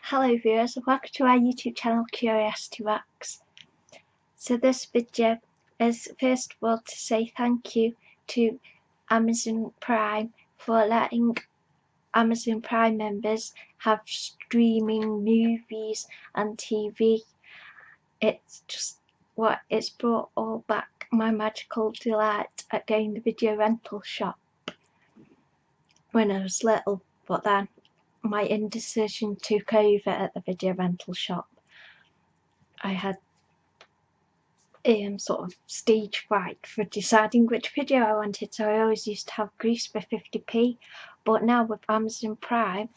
Hello viewers, welcome to our YouTube channel Curiosity Wax. So this video is first of all to say thank you to Amazon Prime for letting Amazon Prime members have streaming movies and TV. It's brought all back my magical delight at going to the video rental shop when I was little, but then my indecision took over at the video rental shop. I had sort of stage fright for deciding which video I wanted, so I always used to have Grease for 50p, but now with Amazon Prime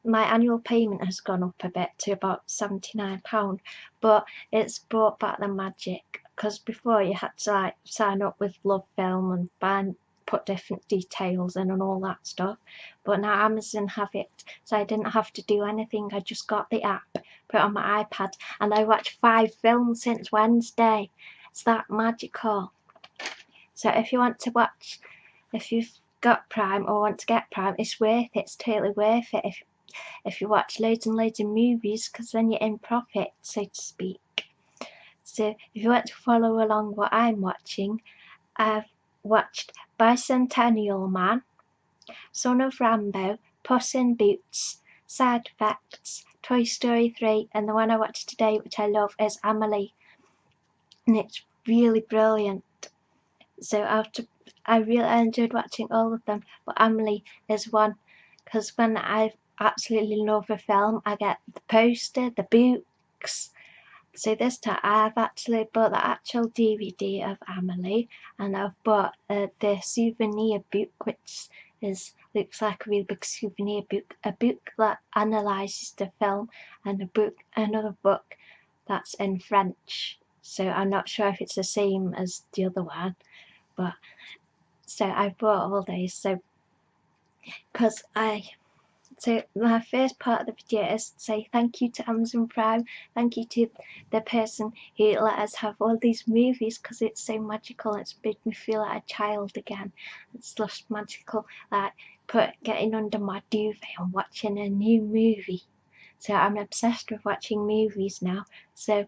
my annual payment has gone up a bit to about £79, but it's brought back the magic, because before you had to like sign up with Love Film and put different details in and all that stuff, but now Amazon have it, so I didn't have to do anything. I just got the app, put it on my iPad, and I watched 5 films since Wednesday. It's that magical. So if you want to watch, if you've got Prime or want to get Prime, it's worth it. It's totally worth it if you watch loads and loads of movies, because then you're in profit, so to speak. So if you want to follow along what I'm watching, I've watched Bicentennial Man, Son of Rambo, Puss in Boots, Side Effects, Toy Story 3, and the one I watched today, which I love, is Amélie, and it's really brilliant. So I really enjoyed watching all of them, but Amélie is one, because when I absolutely love a film, I get the poster, the books. So this time I've actually bought the actual DVD of Amélie, and I've bought the souvenir book, which looks like a really big souvenir book, a book that analyses the film, and another book that's in French. So I'm not sure if it's the same as the other one, but so I bought all these. So my first part of the video is to say thank you to Amazon Prime, thank you to the person who let us have all these movies, because it's so magical. It's made me feel like a child again. It's just magical, like getting under my duvet and watching a new movie. So I'm obsessed with watching movies now. So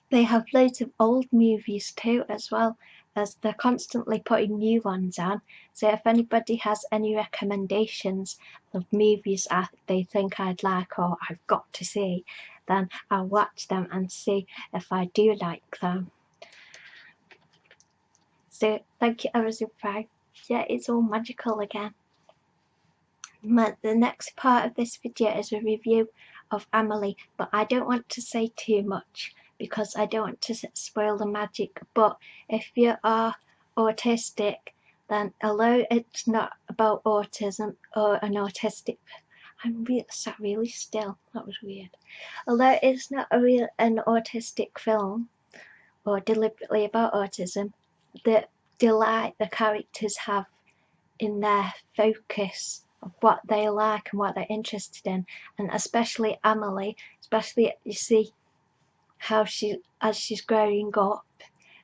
they have loads of old movies too, as well, as they're constantly putting new ones on. So if anybody has any recommendations of movies they think I'd like or I've got to see, then I'll watch them and see if I do like them. So thank you, Amazon Prime. Yeah, it's all magical again. The next part of this video is a review of Amélie, but I don't want to say too much because I don't want to spoil the magic. But if you are autistic, then although it's not about autism or an autistic, sat really still, that was weird. Although it's not an autistic film or deliberately about autism, the delight the characters have in their focus of what they like and what they're interested in, and especially Amélie, especially you see how as she's growing up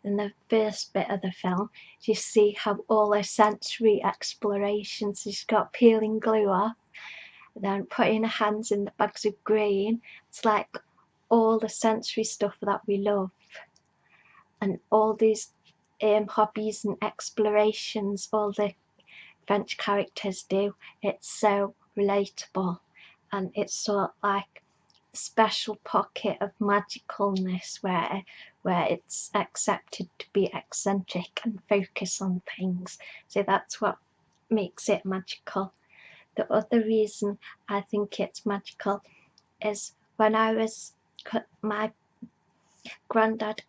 in the first bit of the film, you see how all her sensory explorations, she's got peeling glue off, then putting her hands in the bags of green. It's like all the sensory stuff that we love, and all these hobbies and explorations all the French characters do. It's so relatable, and it's sort of like a special pocket of magicalness where it's accepted to be eccentric and focus on things. So that's what makes it magical. The other reason I think it's magical is when my granddad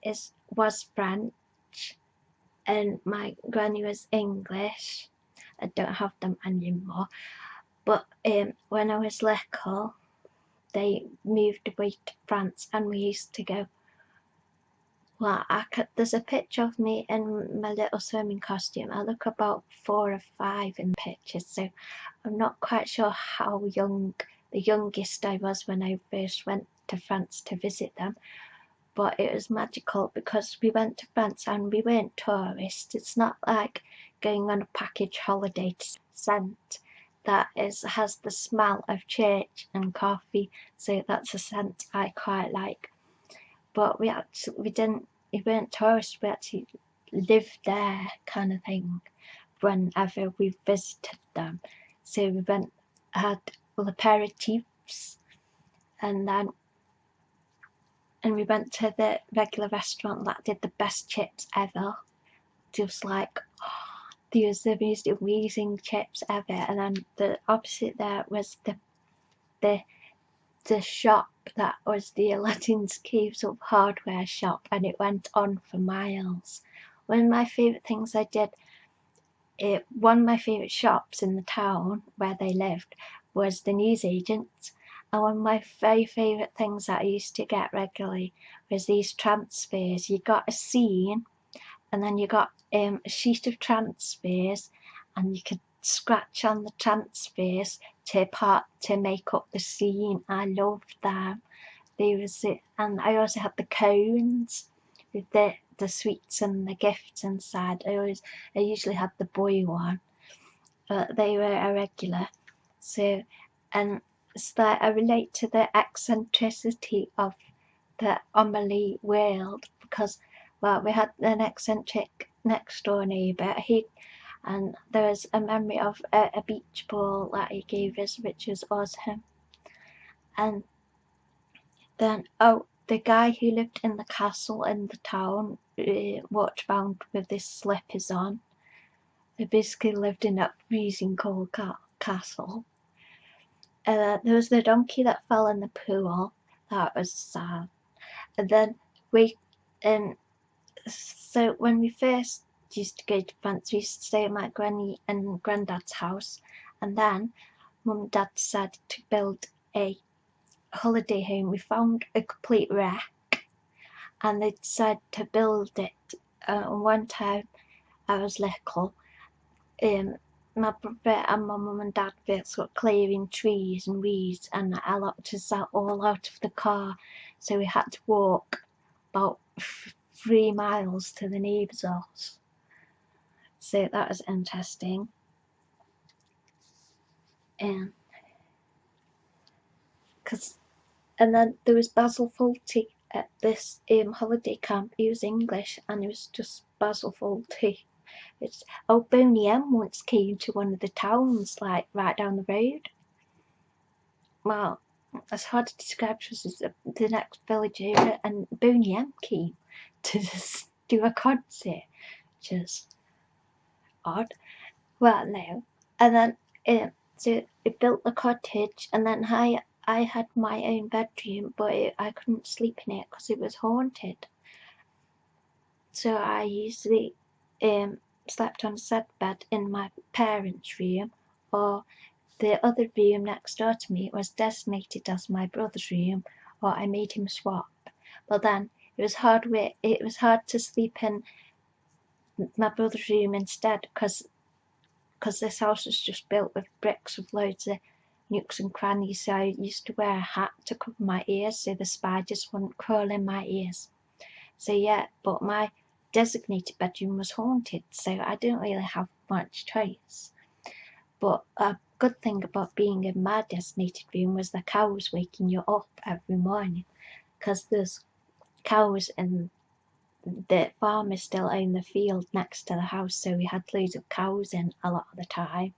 was French and my granny was English. I don't have them anymore, but when I was little they moved away to France, and we used to go, well, there's a picture of me in my little swimming costume. I look about 4 or 5 in the pictures, so I'm not quite sure how young the youngest I was when I first went to France to visit them. But it was magical because we went to France and we weren't tourists. It's not like going on a package holiday to Scent. has the smell of church and coffee, so that's a scent I quite like. But we weren't tourists, we actually lived there kind of thing whenever we visited them. So we had aperitifs, and we went to the regular restaurant that did the best chips ever. Just like, they was the most amazing chips ever. And then the opposite there was the shop that was the Aladdin's Caves of Hardware shop, and it went on for miles. One of my favourite things I did, one of my favourite shops in the town where they lived was the newsagents. And one of my very favourite things that I used to get regularly was these transfers. You got a scene, and then you got a sheet of transfers, and you could scratch on the transfers to make up the scene. I loved them. And I also had the cones with the sweets and the gifts inside. I usually had the boy one, but they were irregular. So, and it's that I relate to the eccentricity of the Amélie world, because, well, we had an eccentric next door neighbour. And there was a memory of a beach ball that he gave us, which was awesome. And then, the guy who lived in the castle in the town walked around with his slippers on. He basically lived in a freezing cold castle. There was the donkey that fell in the pool. That was sad. And then so when we first used to go to France, we used to stay at my granny and granddad's house, and then mum and dad decided to build a holiday home. We found a complete wreck, and they decided to build it. One time I was little, my brother and my mum and dad were sort of clearing trees and weeds, and I locked us all out of the car, so we had to walk about 3 miles to the neighbour's house. So that was interesting. And then there was Basil Fawlty at this holiday camp. He was English, and it was just Basil Fawlty. Boney M once came to one of the towns, like right down the road. Well, it's hard to describe because it's the next village over, and Boney M came to just do a concert, which is odd. Well, no. And then so it built a cottage, and then I had my own bedroom, but I couldn't sleep in it because it was haunted. So I usually slept on a set bed in my parents' room, or the other room next door to me was designated as my brother's room, or I made him swap. But then it was hard to sleep in my brother's room instead, because this house was just built with bricks with loads of nooks and crannies, so I used to wear a hat to cover my ears so the spiders wouldn't crawl in my ears. So yeah, but my designated bedroom was haunted, so I didn't really have much choice. But a good thing about being in my designated room was the cows waking you up every morning, because there's cows and the farmers still own the field next to the house, so we had loads of cows in a lot of the time.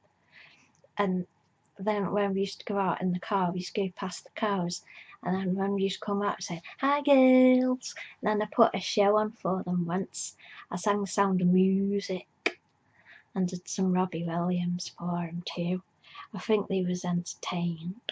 And then when we used to go out in the car, we used to go past the cows, and then when we used to come out, we said, "Hi girls," and then I put a show on for them once. I sang The Sound of Music and did some Robbie Williams for them too. I think they was entertained.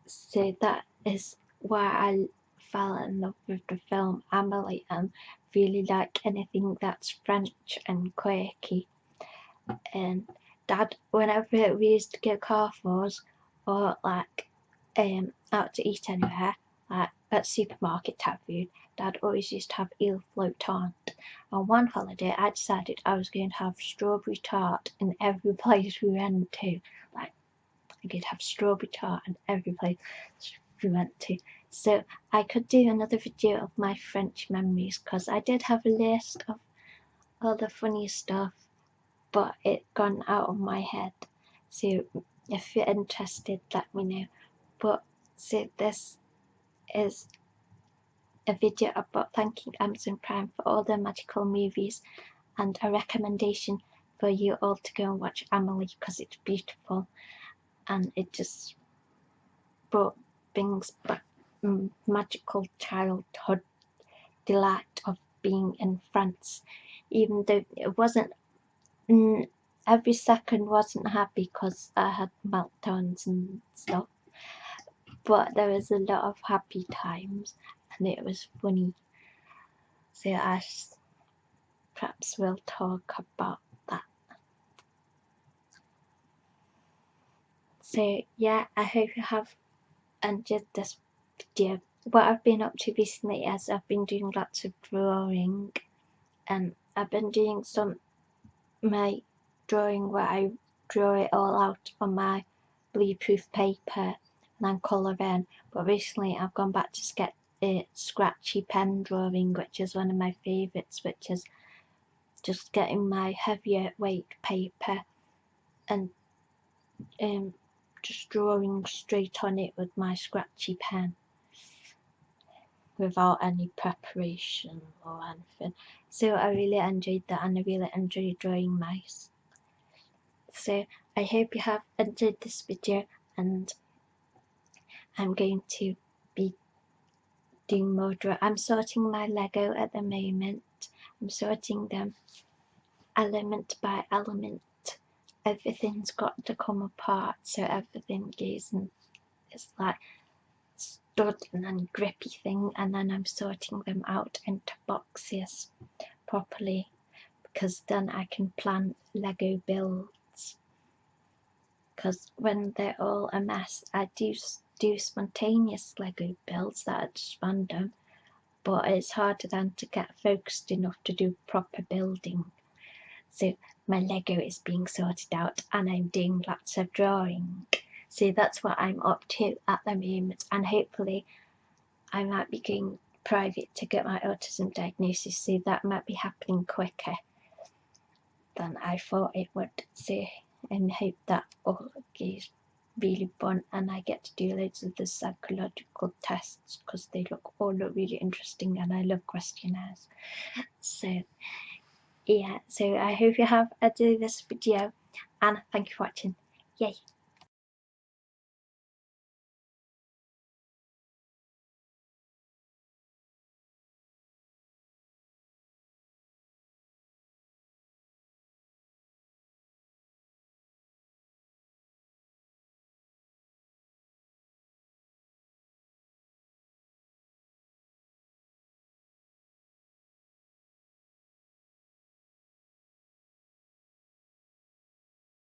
So that is why I fell in love with the film Amélie, and really like anything that's French and quirky. And Dad, whenever we used to go Carrefours or like out to eat anywhere, like at supermarket type food, Dad always used to have eel float tart. On one holiday, I decided I was going to have strawberry tart in every place we went to. Like, I could have strawberry tart in every place we went to. So I could do another video of my French memories, because I did have a list of all the funny stuff. but it gone out of my head. So if you're interested, let me know. But so this is a video about thanking Amazon Prime for all the magical movies, and a recommendation for you all to go and watch Amélie because it's beautiful and it just brings back magical childhood delight of being in France, even though it wasn't every second wasn't happy because I had meltdowns and stuff, but there was a lot of happy times and it was funny. So I perhaps will talk about that. So yeah, I hope you have enjoyed this video. What I've been up to recently is I've been doing lots of drawing, and I've been doing my drawing where I draw it all out on my blueproof paper and then colour in, but recently I've gone back to scratchy pen drawing, which is one of my favourites, which is just getting my heavier weight paper and just drawing straight on it with my scratchy pen without any preparation or anything. So I really enjoyed that, and I really enjoyed drawing mice. So I hope you have enjoyed this video, and I'm going to be doing more I'm sorting my Lego at the moment. I'm sorting them element by element. Everything's got to come apart, so everything goes and it's like stud and then grippy thing, and then I'm sorting them out into boxes properly, because then I can plan Lego builds. Because when they're all a mess, I do spontaneous Lego builds that are just random, but it's harder then to get focused enough to do proper building. So my Lego is being sorted out and I'm doing lots of drawing. So that's what I'm up to at the moment, and hopefully I might be going private to get my autism diagnosis, so that might be happening quicker than I thought it would. So and hope that all goes really fun and I get to do loads of the psychological tests, because they all look really interesting and I love questionnaires. So yeah, so I hope you have enjoyed this video and thank you for watching. Yay!